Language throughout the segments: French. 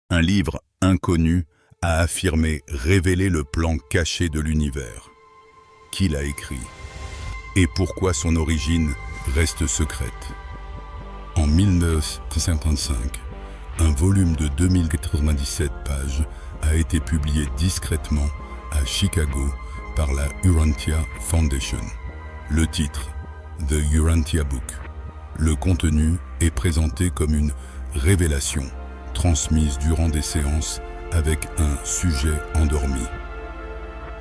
Un livre inconnu a affirmé révéler le plan caché de l'univers. Qui l'a écrit? Et pourquoi son origine reste secrète? En 1955, un volume de 2097 pages a été publié discrètement à Chicago par la Urantia Foundation. Le titre, The Urantia Book. Le contenu est présenté comme une révélation transmise durant des séances avec un sujet endormi.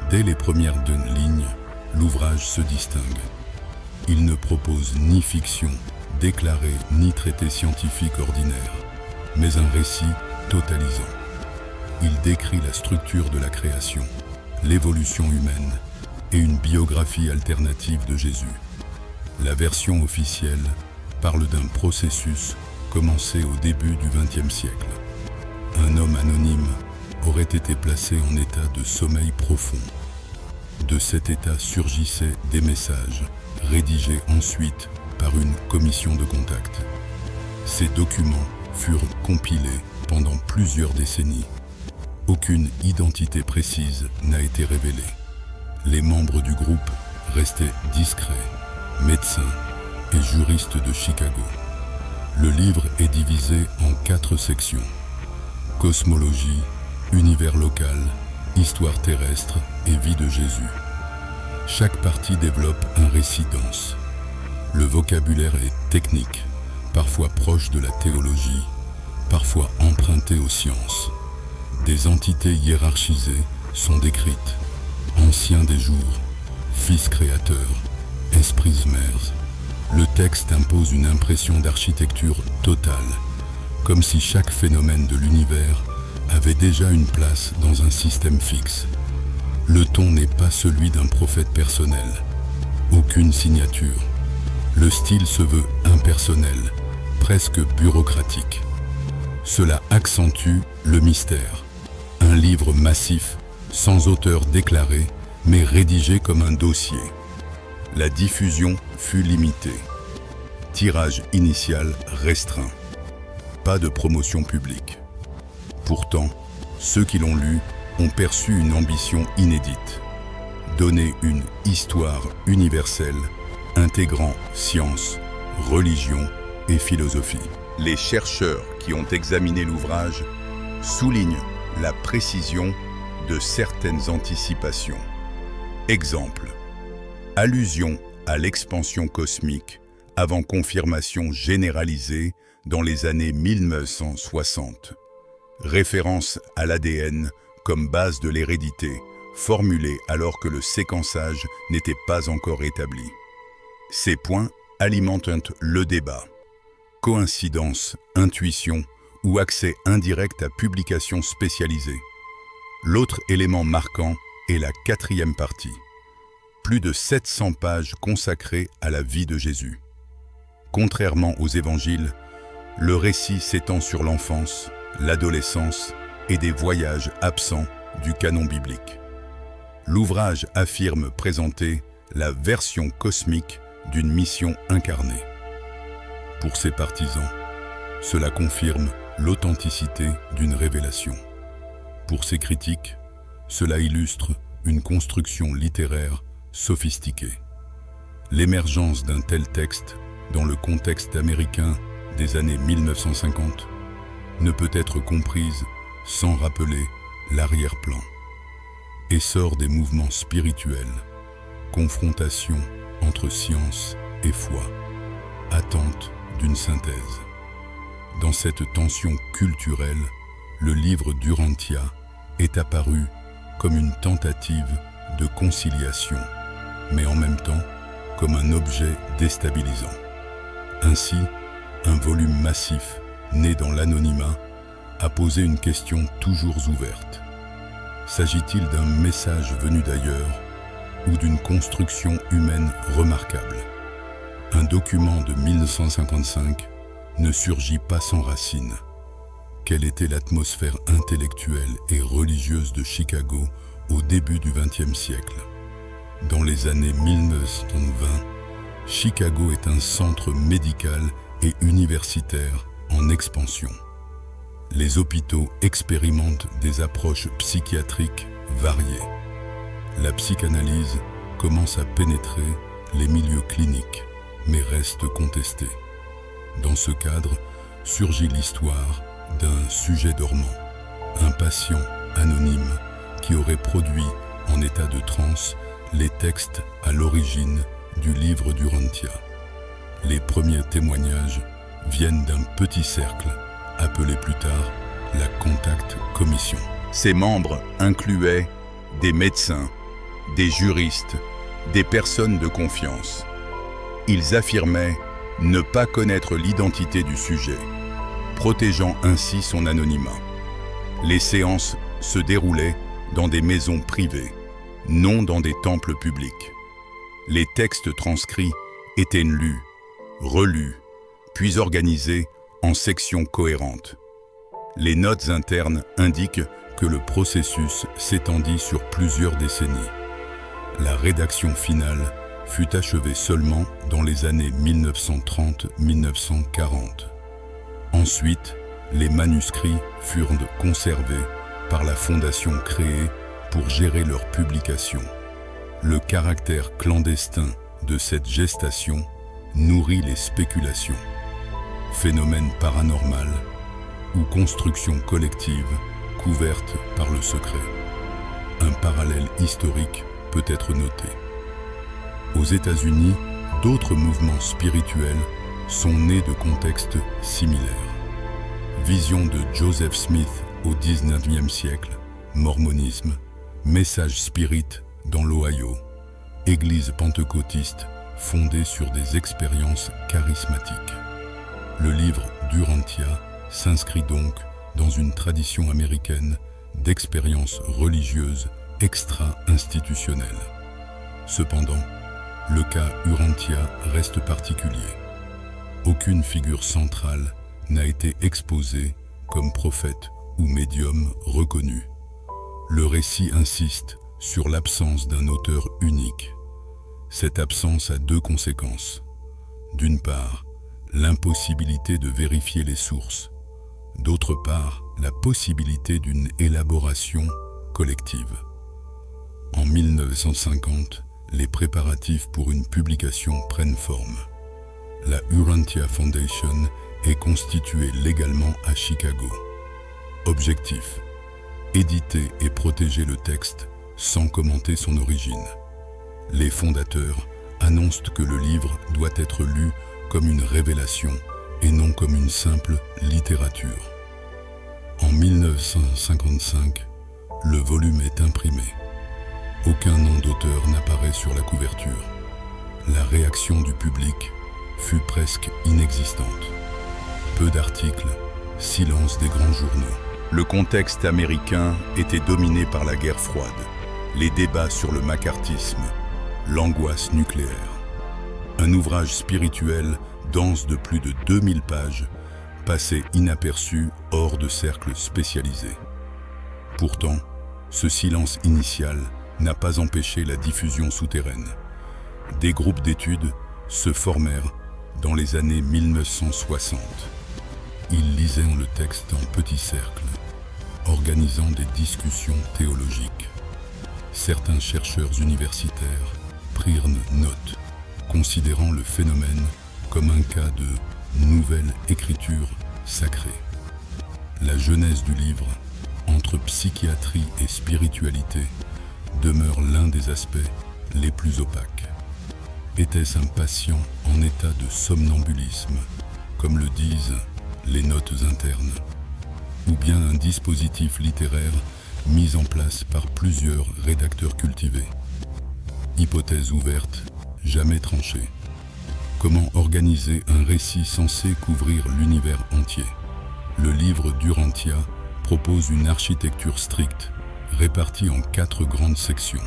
Dès les premières deux lignes, l'ouvrage se distingue. Il ne propose ni fiction déclarée ni traité scientifique ordinaire, mais un récit totalisant. Il décrit la structure de la création, l'évolution humaine et une biographie alternative de Jésus. La version officielle parle d'un processus commencé au début du XXe siècle. Un homme anonyme aurait été placé en état de sommeil profond. De cet état surgissaient des messages, rédigés ensuite par une commission de contact. Ces documents furent compilés pendant plusieurs décennies. Aucune identité précise n'a été révélée. Les membres du groupe restaient discrets, médecins et juristes de Chicago. Le livre est divisé en 4 sections. Cosmologie, univers local, histoire terrestre et vie de Jésus. Chaque partie développe un récit dense. Le vocabulaire est technique, parfois proche de la théologie, parfois emprunté aux sciences. Des entités hiérarchisées sont décrites. Ancien des jours, Fils créateur, Esprits mers. Le texte impose une impression d'architecture totale, comme si chaque phénomène de l'univers avait déjà une place dans un système fixe. Le ton n'est pas celui d'un prophète personnel. Aucune signature. Le style se veut impersonnel, presque bureaucratique. Cela accentue le mystère. Un livre massif, sans auteur déclaré, mais rédigé comme un dossier. La diffusion fut limitée. Tirage initial restreint. Pas de promotion publique. Pourtant, ceux qui l'ont lu ont perçu une ambition inédite. Donner une histoire universelle, intégrant science, religion et philosophie. Les chercheurs qui ont examiné l'ouvrage soulignent la précision de certaines anticipations. Exemple. Allusion à l'expansion cosmique avant confirmation généralisée dans les années 1960. Référence à l'ADN comme base de l'hérédité, formulée alors que le séquençage n'était pas encore établi. Ces points alimentent le débat. Coïncidence, intuition ou accès indirect à publications spécialisées. L'autre élément marquant est la 4e partie. Plus de 700 pages consacrées à la vie de Jésus. Contrairement aux évangiles, le récit s'étend sur l'enfance, l'adolescence et des voyages absents du canon biblique. L'ouvrage affirme présenter la version cosmique d'une mission incarnée. Pour ses partisans, cela confirme l'authenticité d'une révélation. Pour ses critiques, cela illustre une construction littéraire sophistiquée. L'émergence d'un tel texte dans le contexte américain des années 1950 ne peut être comprise sans rappeler l'arrière-plan. Essor des mouvements spirituels, confrontation entre science et foi, attente d'une synthèse. Dans cette tension culturelle, le livre d'Urantia est apparu comme une tentative de conciliation, mais en même temps comme un objet déstabilisant. Ainsi, un volume massif, né dans l'anonymat, a posé une question toujours ouverte. S'agit-il d'un message venu d'ailleurs ou d'une construction humaine remarquable? Un document de 1955 ne surgit pas sans racines. Quelle était l'atmosphère intellectuelle et religieuse de Chicago au début du XXe siècle? Dans les années 1920, Chicago est un centre médical et universitaire en expansion. les hôpitaux expérimentent des approches psychiatriques variées. La psychanalyse commence à pénétrer les milieux cliniques, mais reste contestée. Dans ce cadre, surgit l'histoire d'un sujet dormant, un patient anonyme qui aurait produit en état de transe les textes à l'origine du livre d'Urantia. Les premiers témoignages viennent d'un petit cercle, appelé plus tard la Contact Commission. Ses membres incluaient des médecins, des juristes, des personnes de confiance. Ils affirmaient ne pas connaître l'identité du sujet, protégeant ainsi son anonymat. Les séances se déroulaient dans des maisons privées, non dans des temples publics. Les textes transcrits étaient lus, relus, puis organisés en sections cohérentes. Les notes internes indiquent que le processus s'étendit sur plusieurs décennies. La rédaction finale fut achevée seulement dans les années 1930-1940. Ensuite, les manuscrits furent conservés par la fondation créée pour gérer leur publication. Le caractère clandestin de cette gestation nourrit les spéculations. Phénomène paranormal ou construction collective couverte par le secret. Un parallèle historique peut être noté. Aux États-Unis, d'autres mouvements spirituels sont nés de contextes similaires. Vision de Joseph Smith au XIXe siècle, mormonisme, message spirit dans l'Ohio, église pentecôtiste fondée sur des expériences charismatiques. Le livre d'Urantia s'inscrit donc dans une tradition américaine d'expériences religieuses extra-institutionnelles. Cependant, le cas Urantia reste particulier. Aucune figure centrale n'a été exposée comme prophète ou médium reconnu. Le récit insiste sur l'absence d'un auteur unique. Cette absence a deux conséquences. D'une part, l'impossibilité de vérifier les sources. D'autre part, la possibilité d'une élaboration collective. En 1950, les préparatifs pour une publication prennent forme. La Urantia Foundation est constituée légalement à Chicago. Objectif: éditer et protéger le texte sans commenter son origine. Les fondateurs annoncent que le livre doit être lu comme une révélation et non comme une simple littérature. En 1955, le volume est imprimé. Aucun nom d'auteur n'apparaît sur la couverture. La réaction du public fut presque inexistante. Peu d'articles, silence des grands journaux. Le contexte américain était dominé par la guerre froide, les débats sur le macartisme, l'angoisse nucléaire. Un ouvrage spirituel dense de plus de 2000 pages passait inaperçu hors de cercles spécialisés. Pourtant, ce silence initial n'a pas empêché la diffusion souterraine. Des groupes d'études se formèrent dans les années 1960. Ils lisaient le texte en petits cercles, organisant des discussions théologiques. Certains chercheurs universitaires prirent note, considérant le phénomène comme un cas de nouvelle écriture sacrée. La genèse du livre, entre psychiatrie et spiritualité, demeure l'un des aspects les plus opaques. Était-ce un patient en état de somnambulisme, comme le disent les notes internes, ou bien un dispositif littéraire mis en place par plusieurs rédacteurs cultivés? Hypothèse ouverte, jamais tranchée. Comment organiser un récit censé couvrir l'univers entier? Le livre d'Urantia propose une architecture stricte, répartie en 4 grandes sections.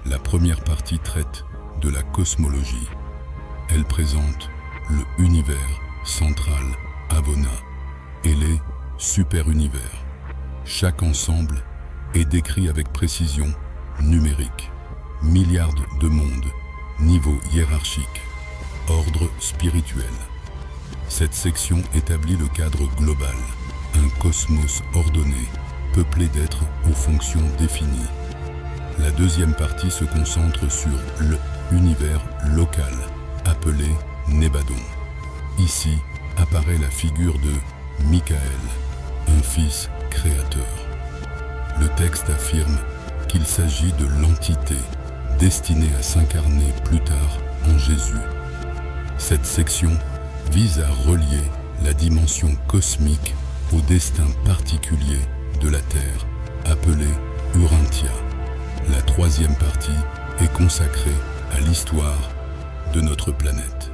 La première partie traite de la cosmologie. Elle présente le univers central, Avona, et les super-univers. Chaque ensemble est décrit avec précision numérique. Milliards de mondes, niveau hiérarchique, ordre spirituel. Cette section établit le cadre global, un cosmos ordonné, peuplé d'êtres aux fonctions définies. La deuxième partie se concentre sur l'univers local, appelé Nébadon. Ici apparaît la figure de Michael, un fils créateur. Le texte affirme qu'il s'agit de l'entité destinée à s'incarner plus tard en Jésus. Cette section vise à relier la dimension cosmique au destin particulier de la Terre, appelée Urantia. La troisième partie est consacrée à l'histoire de notre planète.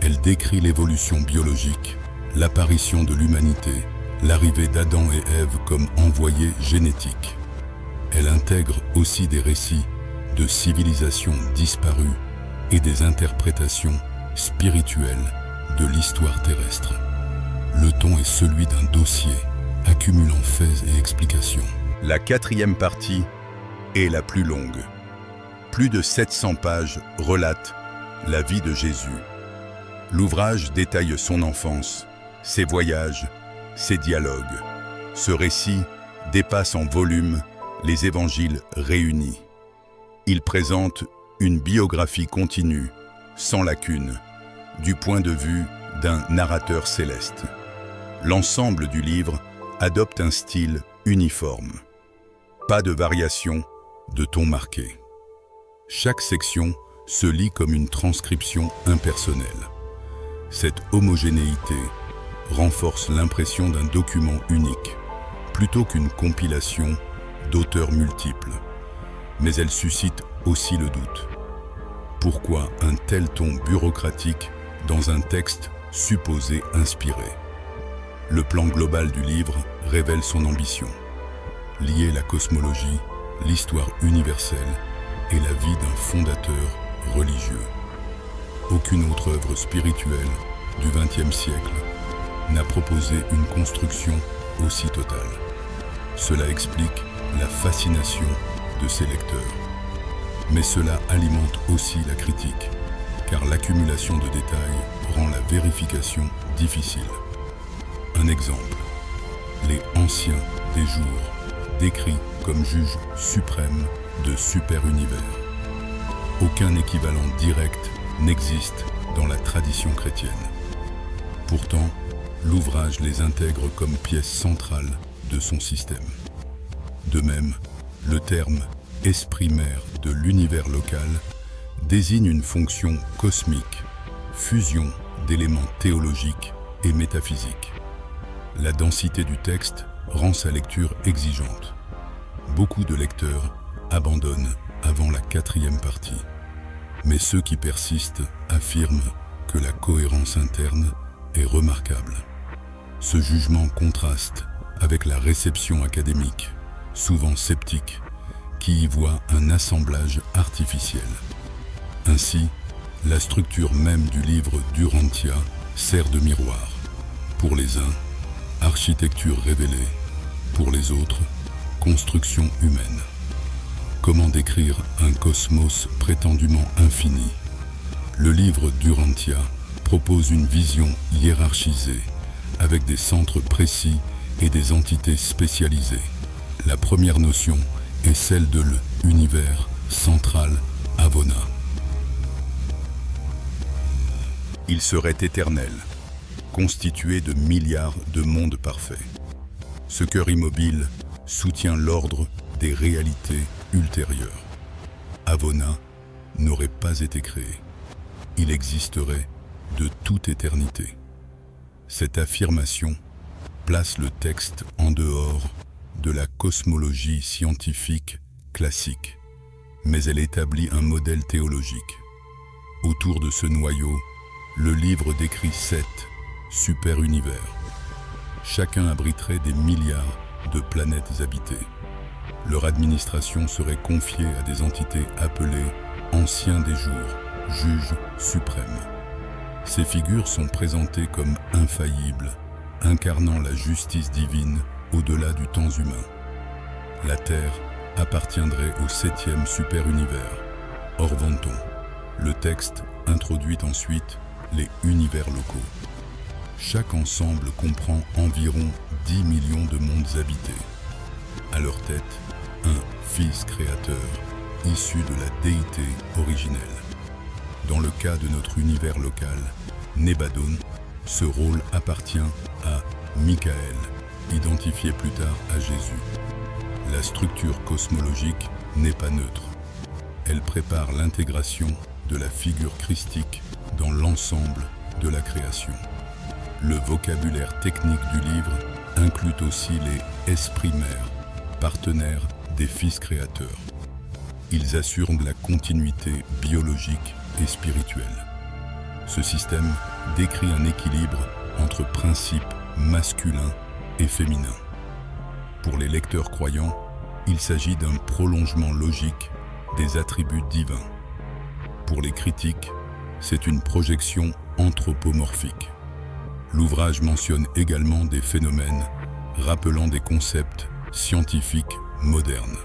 Elle décrit l'évolution biologique, l'apparition de l'humanité, l'arrivée d'Adam et Ève comme envoyés génétiques. Elle intègre aussi des récits de civilisations disparues et des interprétations spirituelles de l'histoire terrestre. Le ton est celui d'un dossier, accumulant faits et explications. La quatrième partie est la plus longue. Plus de 700 pages relatent la vie de Jésus. L'ouvrage détaille son enfance, ses voyages, ses dialogues. Ce récit dépasse en volume les évangiles réunis. Il présente une biographie continue, sans lacune, du point de vue d'un narrateur céleste. L'ensemble du livre adopte un style uniforme. Pas de variation, de ton marqué. Chaque section se lit comme une transcription impersonnelle. Cette homogénéité renforce l'impression d'un document unique, plutôt qu'une compilation d'auteurs multiples. Mais elle suscite aussi le doute. Pourquoi un tel ton bureaucratique dans un texte supposé inspiré? Le plan global du livre révèle son ambition. Lier la cosmologie, l'histoire universelle et la vie d'un fondateur religieux. Aucune autre œuvre spirituelle du XXe siècle n'a proposé une construction aussi totale. Cela explique la fascination de ses lecteurs. Mais cela alimente aussi la critique, car l'accumulation de détails rend la vérification difficile. Un exemple, les anciens des jours, décrits comme juges suprêmes de super-univers. Aucun équivalent direct n'existe dans la tradition chrétienne. Pourtant, l'ouvrage les intègre comme pièce centrale de son système. De même, le terme « esprit mère de l'univers local » désigne une fonction cosmique, fusion d'éléments théologiques et métaphysiques. La densité du texte rend sa lecture exigeante. Beaucoup de lecteurs abandonnent avant la quatrième partie. Mais ceux qui persistent affirment que la cohérence interne est remarquable. Ce jugement contraste avec la réception académique, souvent sceptique, qui y voit un assemblage artificiel. Ainsi, la structure même du livre d'Urantia sert de miroir. Pour les uns, architecture révélée, pour les autres, construction humaine. Comment décrire un cosmos prétendument infini? Le livre d'Urantia propose une vision hiérarchisée, avec des centres précis et des entités spécialisées. La première notion est celle de l'univers central Avona. Il serait éternel, constitué de milliards de mondes parfaits. Ce cœur immobile soutient l'ordre des réalités ultérieures. Avona n'aurait pas été créé. Il existerait de toute éternité. Cette affirmation place le texte en dehors de la cosmologie scientifique classique, mais elle établit un modèle théologique. Autour de ce noyau, le livre décrit 7 super-univers. Chacun abriterait des milliards de planètes habitées. Leur administration serait confiée à des entités appelées anciens des jours, juges suprêmes. Ces figures sont présentées comme infaillibles, incarnant la justice divine au-delà du temps humain. La Terre appartiendrait au 7e super-univers, Orvanton. Le texte introduit ensuite les univers locaux. Chaque ensemble comprend environ 10 millions de mondes habités. À leur tête, un Fils créateur, issu de la déité originelle. Dans le cas de notre univers local, Nebadon, ce rôle appartient à Michael, identifié plus tard à Jésus. La structure cosmologique n'est pas neutre. Elle prépare l'intégration de la figure christique dans l'ensemble de la création. Le vocabulaire technique du livre inclut aussi les esprits mères, partenaires des fils créateurs. Ils assurent la continuité biologique et spirituelle. Ce système décrit un équilibre entre principes masculins et féminins. Pour les lecteurs croyants, il s'agit d'un prolongement logique des attributs divins. Pour les critiques, c'est une projection anthropomorphique. L'ouvrage mentionne également des phénomènes rappelant des concepts scientifiques modernes.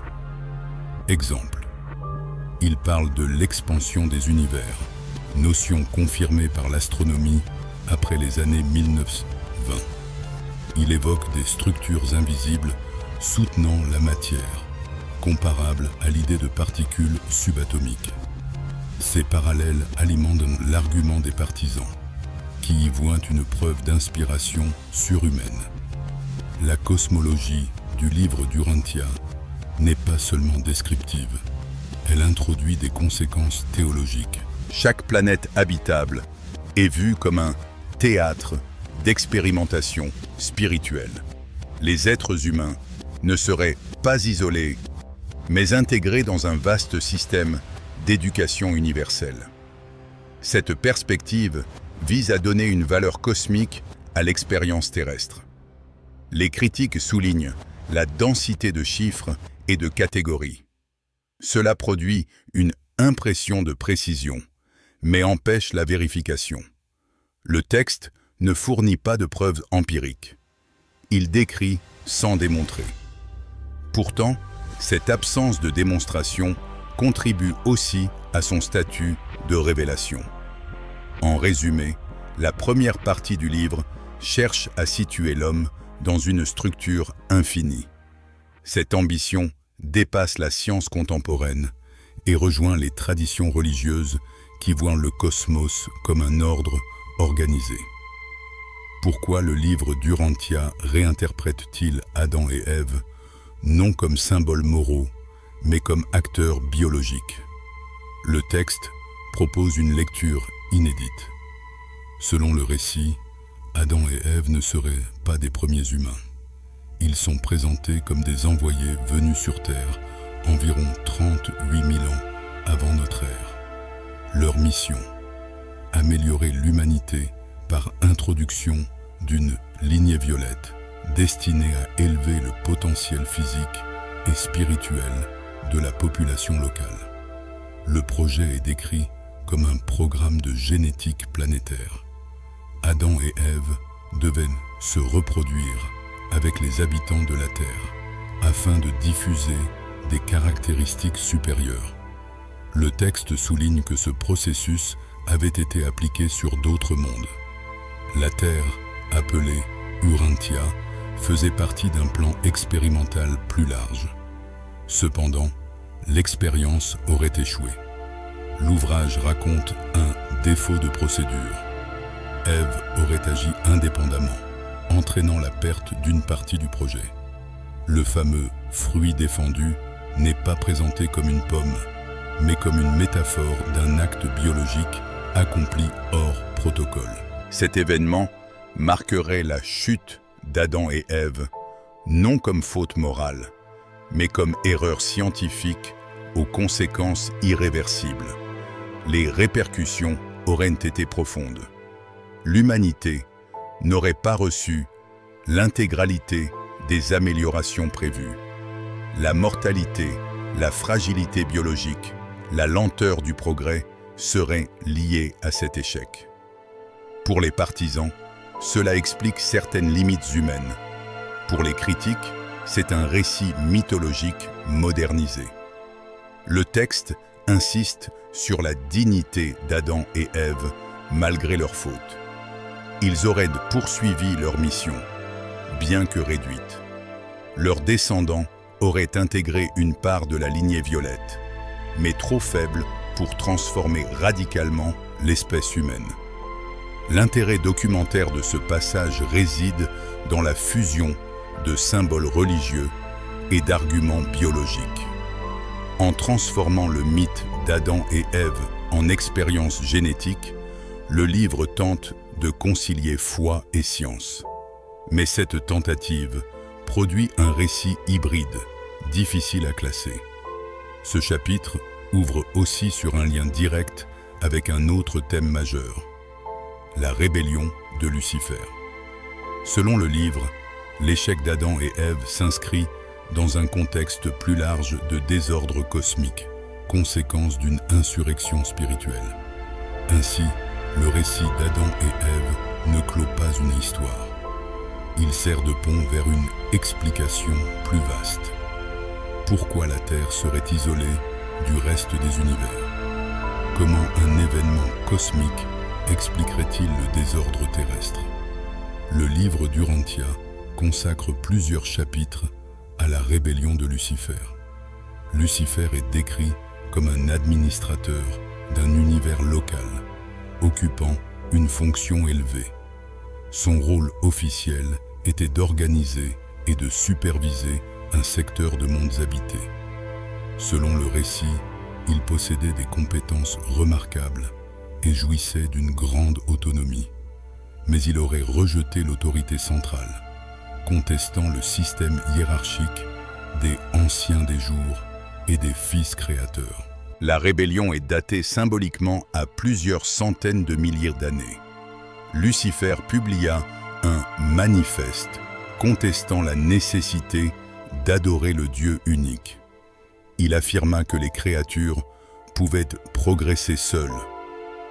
Exemple, il parle de l'expansion des univers, notion confirmée par l'astronomie après les années 1920. Il évoque des structures invisibles soutenant la matière, comparables à l'idée de particules subatomiques. Ces parallèles alimentent l'argument des partisans, qui y voient une preuve d'inspiration surhumaine. La cosmologie du livre d'Urantia n'est pas seulement descriptive, elle introduit des conséquences théologiques. Chaque planète habitable est vue comme un théâtre d'expérimentation spirituelle. Les êtres humains ne seraient pas isolés, mais intégrés dans un vaste système d'éducation universelle. Cette perspective vise à donner une valeur cosmique à l'expérience terrestre. Les critiques soulignent la densité de chiffres et de catégories. Cela produit une impression de précision, mais empêche la vérification. Le texte ne fournit pas de preuves empiriques. Il décrit sans démontrer. Pourtant, cette absence de démonstration contribue aussi à son statut de révélation. En résumé, la première partie du livre cherche à situer l'homme dans une structure infinie. Cette ambition dépasse la science contemporaine et rejoint les traditions religieuses qui voient le cosmos comme un ordre organisé. Pourquoi le livre d'Urantia réinterprète-t-il Adam et Ève, non comme symboles moraux, mais comme acteurs biologiques? Le texte propose une lecture inédite. Selon le récit, Adam et Ève ne seraient pas des premiers humains. Ils sont présentés comme des envoyés venus sur Terre environ 38 000 ans avant notre ère. Leur mission, améliorer l'humanité par introduction d'une lignée violette destinée à élever le potentiel physique et spirituel de la population locale. Le projet est décrit comme un programme de génétique planétaire. Adam et Ève devaient se reproduire avec les habitants de la Terre afin de diffuser des caractéristiques supérieures. Le texte souligne que ce processus avait été appliqué sur d'autres mondes. La Terre, appelée Urantia, faisait partie d'un plan expérimental plus large. Cependant, l'expérience aurait échoué. L'ouvrage raconte un défaut de procédure. Ève aurait agi indépendamment, entraînant la perte d'une partie du projet. Le fameux fruit défendu n'est pas présenté comme une pomme, mais comme une métaphore d'un acte biologique accompli hors protocole. Cet événement marquerait la chute d'Adam et Ève, non comme faute morale, mais comme erreur scientifique aux conséquences irréversibles. Les répercussions auraient été profondes. L'humanité n'aurait pas reçu l'intégralité des améliorations prévues. La mortalité, la fragilité biologique, la lenteur du progrès seraient liées à cet échec. Pour les partisans, cela explique certaines limites humaines. Pour les critiques, c'est un récit mythologique modernisé. Le texte insiste sur la dignité d'Adam et Ève malgré leurs fautes. Ils auraient poursuivi leur mission, bien que réduite. Leurs descendants auraient intégré une part de la lignée violette, mais trop faible pour transformer radicalement l'espèce humaine. L'intérêt documentaire de ce passage réside dans la fusion de symboles religieux et d'arguments biologiques. En transformant le mythe d'Adam et Ève en expérience génétique, le livre tente de concilier foi et science. Mais cette tentative produit un récit hybride, difficile à classer. Ce chapitre ouvre aussi sur un lien direct avec un autre thème majeur, la rébellion de Lucifer. Selon le livre, l'échec d'Adam et Ève s'inscrit dans un contexte plus large de désordre cosmique, conséquence d'une insurrection spirituelle. Ainsi, le récit d'Adam et Ève ne clôt pas une histoire. Il sert de pont vers une explication plus vaste. Pourquoi la Terre serait isolée du reste des univers? Comment un événement cosmique expliquerait-il le désordre terrestre? Le livre d'Urantia consacre plusieurs chapitres à la rébellion de Lucifer. Lucifer est décrit comme un administrateur d'un univers local, occupant une fonction élevée. Son rôle officiel était d'organiser et de superviser un secteur de mondes habités. Selon le récit, il possédait des compétences remarquables et jouissait d'une grande autonomie. Mais il aurait rejeté l'autorité centrale, contestant le système hiérarchique des anciens des jours et des fils créateurs. La rébellion est datée symboliquement à plusieurs centaines de milliers d'années. Lucifer publia un manifeste contestant la nécessité d'adorer le Dieu unique. Il affirma que les créatures pouvaient progresser seules,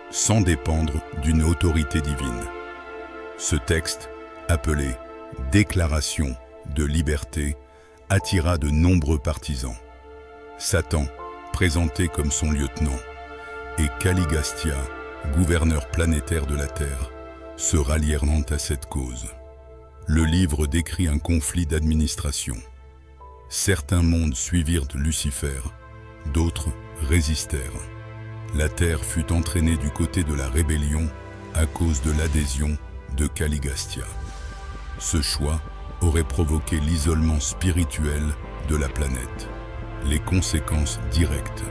sans dépendre d'une autorité divine. Ce texte, appelé « Déclaration de liberté », attira de nombreux partisans. Satan, présenté comme son lieutenant, et Caligastia, gouverneur planétaire de la Terre, se rallièrent à cette cause. Le livre décrit un conflit d'administration. Certains mondes suivirent Lucifer, d'autres résistèrent. La Terre fut entraînée du côté de la rébellion à cause de l'adhésion de Caligastia. Ce choix aurait provoqué l'isolement spirituel de la planète. Les conséquences directes: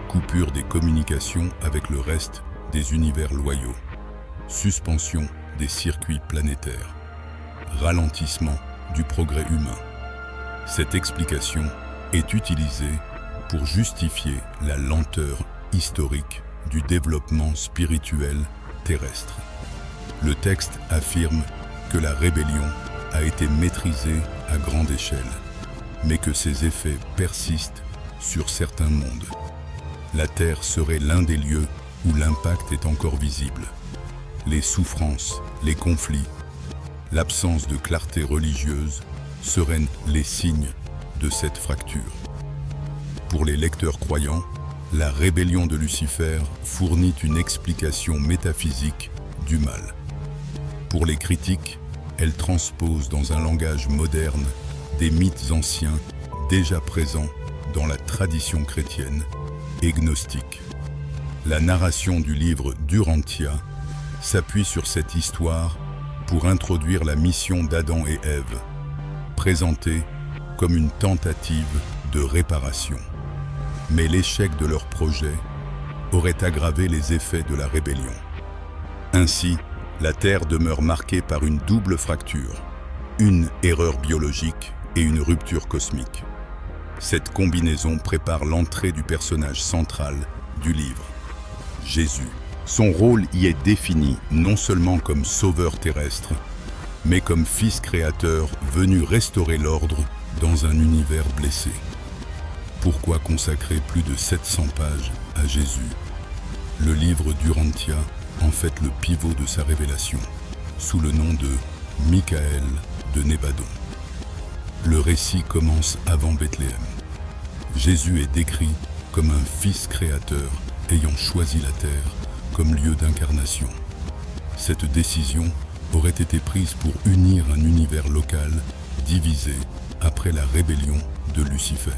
coupure des communications avec le reste des univers loyaux, suspension des circuits planétaires, ralentissement du progrès humain. Cette explication est utilisée pour justifier la lenteur historique du développement spirituel terrestre. Le texte affirme que la rébellion a été maîtrisée à grande échelle, mais que ses effets persistent sur certains mondes. La Terre serait l'un des lieux où l'impact est encore visible. Les souffrances, les conflits, l'absence de clarté religieuse seraient les signes de cette fracture. Pour les lecteurs croyants, la rébellion de Lucifer fournit une explication métaphysique du mal. Pour les critiques, elle transpose dans un langage moderne des mythes anciens déjà présents dans la tradition chrétienne et gnostique. La narration du livre d'Urantia s'appuie sur cette histoire pour introduire la mission d'Adam et Ève, présentée comme une tentative de réparation. Mais l'échec de leur projet aurait aggravé les effets de la rébellion. Ainsi, la Terre demeure marquée par une double fracture, une erreur biologique et une rupture cosmique. Cette combinaison prépare l'entrée du personnage central du livre, Jésus. Son rôle y est défini non seulement comme sauveur terrestre, mais comme fils créateur venu restaurer l'ordre dans un univers blessé. Pourquoi consacrer plus de 700 pages à Jésus? Le livre d'Urantia en fait le pivot de sa révélation, sous le nom de Michael de Nébadon. Le récit commence avant Bethléem. Jésus est décrit comme un fils créateur ayant choisi la terre comme lieu d'incarnation. Cette décision aurait été prise pour unir un univers local divisé après la rébellion de Lucifer.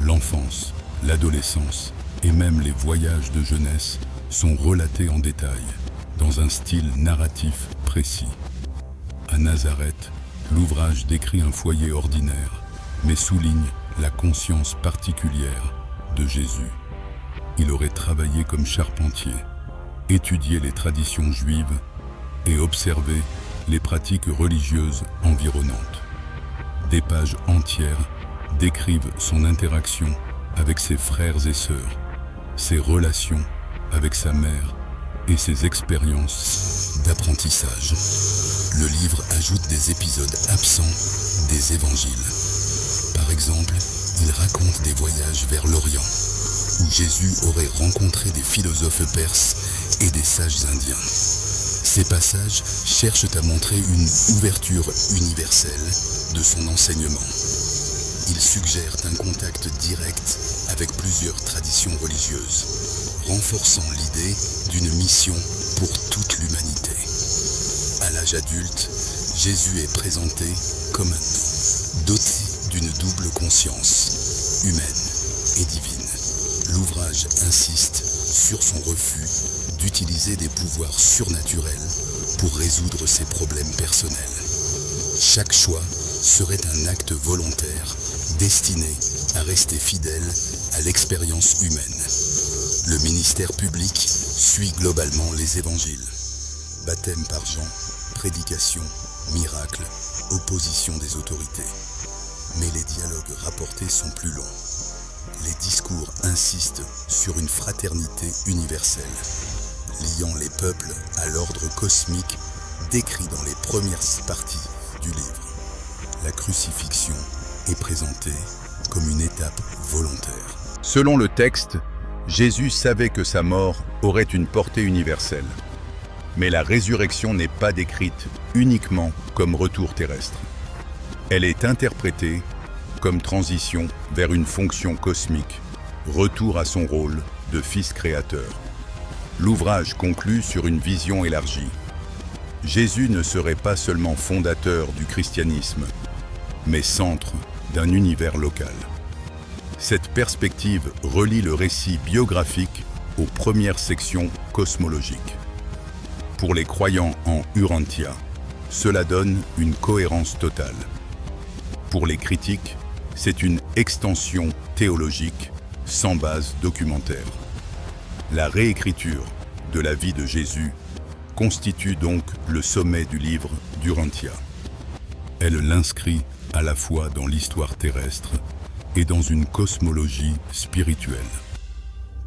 L'enfance, l'adolescence et même les voyages de jeunesse sont relatés en détail, dans un style narratif précis. À Nazareth, l'ouvrage décrit un foyer ordinaire, mais souligne la conscience particulière de Jésus. Il aurait travaillé comme charpentier, étudié les traditions juives et observé les pratiques religieuses environnantes. Des pages entières décrivent son interaction avec ses frères et sœurs, ses relations avec sa mère et ses expériences d'apprentissage. Le livre ajoute des épisodes absents des évangiles. Par exemple, il raconte des voyages vers l'Orient, où Jésus aurait rencontré des philosophes perses et des sages indiens. Ces passages cherchent à montrer une ouverture universelle de son enseignement. Ils suggèrent un contact direct avec plusieurs traditions religieuses, renforçant l'idée d'une mission pour toute l'humanité. À l'âge adulte, Jésus est présenté comme un homme, doté d'une double conscience, humaine et divine. L'ouvrage insiste sur son refus d'utiliser des pouvoirs surnaturels pour résoudre ses problèmes personnels. Chaque choix serait un acte volontaire destiné à rester fidèle à l'expérience humaine. Le ministère public suit globalement les évangiles. Baptême par Jean, prédication, miracle, opposition des autorités. Mais les dialogues rapportés sont plus longs. Les discours insistent sur une fraternité universelle, liant les peuples à l'ordre cosmique décrit dans les premières parties du livre. La crucifixion est présentée comme une étape volontaire. Selon le texte, Jésus savait que sa mort aurait une portée universelle. Mais la résurrection n'est pas décrite uniquement comme retour terrestre. Elle est interprétée comme transition vers une fonction cosmique, retour à son rôle de fils créateur. L'ouvrage conclut sur une vision élargie. Jésus ne serait pas seulement fondateur du christianisme, mais centre d'un univers local. Cette perspective relie le récit biographique aux premières sections cosmologiques. Pour les croyants en Urantia, cela donne une cohérence totale. Pour les critiques, c'est une extension théologique sans base documentaire. La réécriture de la vie de Jésus constitue donc le sommet du livre d'Urantia. Elle l'inscrit à la fois dans l'histoire terrestre et dans une cosmologie spirituelle.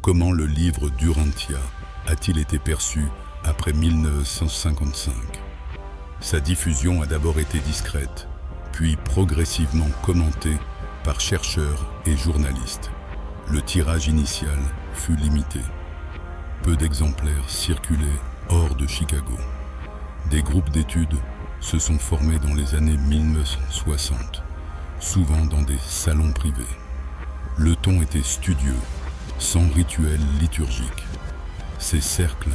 Comment le livre d'Urantia a-t-il été perçu après 1955 ? Sa diffusion a d'abord été discrète, puis progressivement commentée par chercheurs et journalistes. Le tirage initial fut limité. Peu d'exemplaires circulaient hors de Chicago. Des groupes d'études se sont formés dans les années 1960, souvent dans des salons privés. Le ton était studieux, sans rituel liturgique. Ces cercles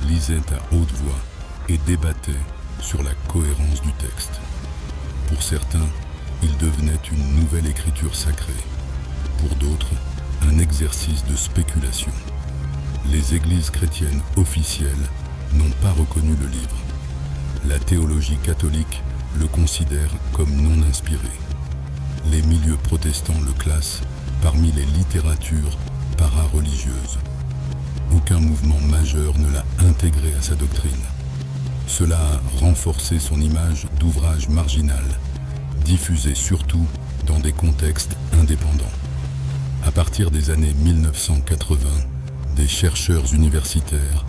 lisaient à haute voix et débattaient sur la cohérence du texte. Pour certains, il devenait une nouvelle écriture sacrée. Pour d'autres, un exercice de spéculation. Les églises chrétiennes officielles n'ont pas reconnu le livre. La théologie catholique le considère comme non inspiré. Les milieux protestants le classent parmi les littératures para-religieuses. Aucun mouvement majeur ne l'a intégré à sa doctrine. Cela a renforcé son image d'ouvrage marginal, diffusé surtout dans des contextes indépendants. À partir des années 1980, des chercheurs universitaires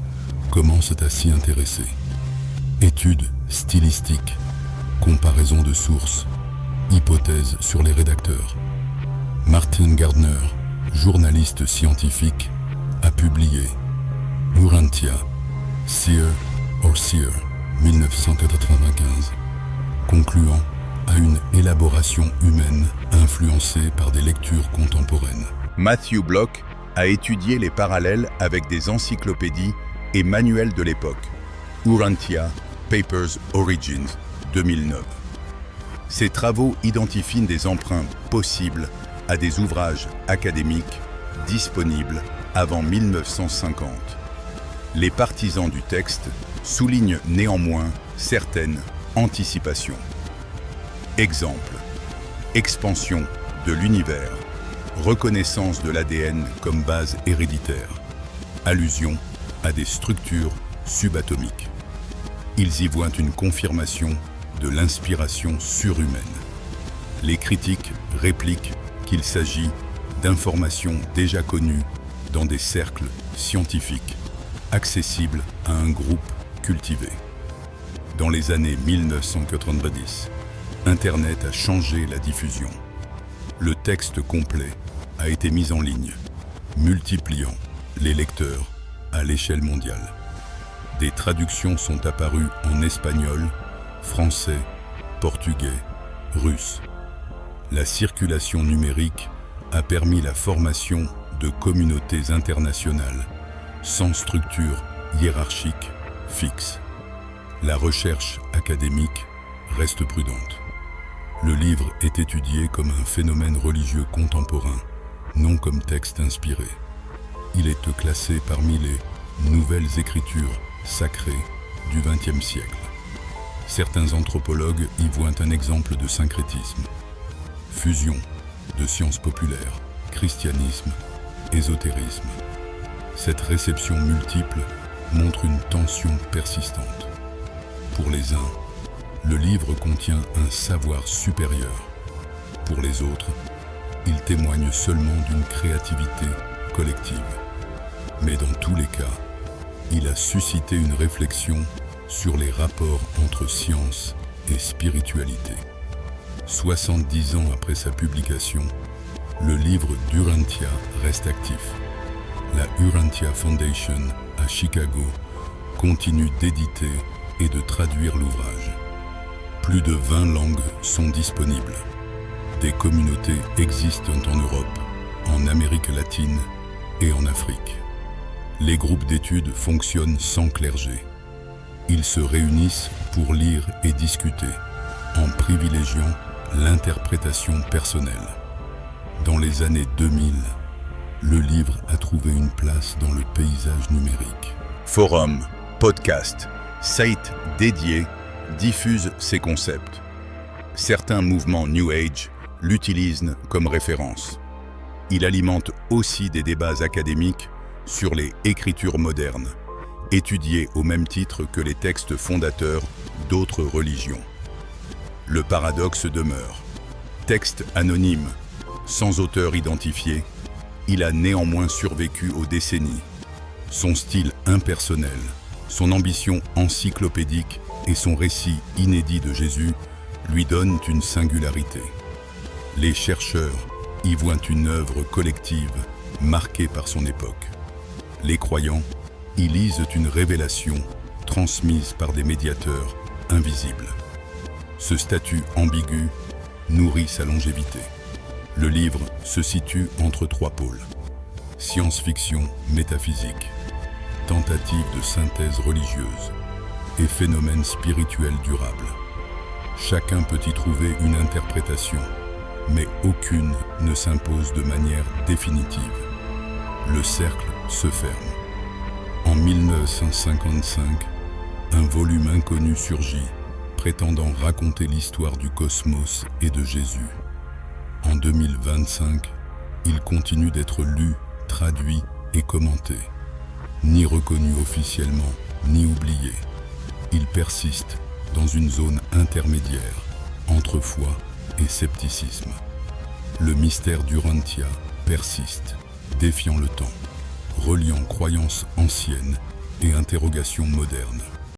commencent à s'y intéresser. Études stylistiques, comparaison de sources, hypothèses sur les rédacteurs. Martin Gardner, journaliste scientifique, a publié Urantia, Seer or Seer, 1995, concluant à une élaboration humaine influencée par des lectures contemporaines. Matthew Block a étudié les parallèles avec des encyclopédies et manuels de l'époque. Urantia, Papers Origins, 2009. Ces travaux identifient des emprunts possibles à des ouvrages académiques disponibles avant 1950. Les partisans du texte soulignent néanmoins certaines anticipations. Exemple, expansion de l'univers, reconnaissance de l'ADN comme base héréditaire, allusion à des structures subatomiques. Ils y voient une confirmation de l'inspiration surhumaine. Les critiques répliquent qu'il s'agit d'informations déjà connues dans des cercles scientifiques, accessibles à un groupe cultivé. Dans les années 1990, Internet a changé la diffusion. Le texte complet a été mis en ligne, multipliant les lecteurs à l'échelle mondiale. Des traductions sont apparues en espagnol, français, portugais, russe. La circulation numérique a permis la formation de communautés internationales sans structure hiérarchique fixe. La recherche académique reste prudente. Le livre est étudié comme un phénomène religieux contemporain, non comme texte inspiré. Il est classé parmi les nouvelles écritures sacrées du XXe siècle. Certains anthropologues y voient un exemple de syncrétisme. Fusion de sciences populaires, christianisme, ésotérisme. Cette réception multiple montre une tension persistante. Pour les uns, le livre contient un savoir supérieur. Pour les autres, il témoigne seulement d'une créativité collective. Mais dans tous les cas, il a suscité une réflexion sur les rapports entre science et spiritualité. 70 ans après sa publication, le livre d'Urantia reste actif. La Urantia Foundation à Chicago continue d'éditer et de traduire l'ouvrage. Plus de 20 langues sont disponibles. Des communautés existent en Europe, en Amérique latine et en Afrique. Les groupes d'études fonctionnent sans clergé. Ils se réunissent pour lire et discuter, en privilégiant l'interprétation personnelle. Dans les années 2000, le livre a trouvé une place dans le paysage numérique. Forums, podcasts, sites dédiés diffusent ces concepts. Certains mouvements New Age l'utilisent comme référence. Il alimente aussi des débats académiques sur les écritures modernes, étudiées au même titre que les textes fondateurs d'autres religions. Le paradoxe demeure. Texte anonyme, sans auteur identifié, il a néanmoins survécu aux décennies. Son style impersonnel, son ambition encyclopédique et son récit inédit de Jésus lui donnent une singularité. Les chercheurs y voient une œuvre collective marquée par son époque. Les croyants y lisent une révélation transmise par des médiateurs invisibles. Ce statut ambigu nourrit sa longévité. Le livre se situe entre trois pôles. Science-fiction métaphysique, tentative de synthèse religieuse et phénomène spirituel durable. Chacun peut y trouver une interprétation, mais aucune ne s'impose de manière définitive. Le cercle se ferme. En 1955, un volume inconnu surgit, prétendant raconter l'histoire du cosmos et de Jésus. En 2025, il continue d'être lu, traduit et commenté. Ni reconnu officiellement, ni oublié. Il persiste dans une zone intermédiaire, entre foi et scepticisme. Le mystère d'Urantia persiste, défiant le temps, reliant croyances anciennes et interrogations modernes.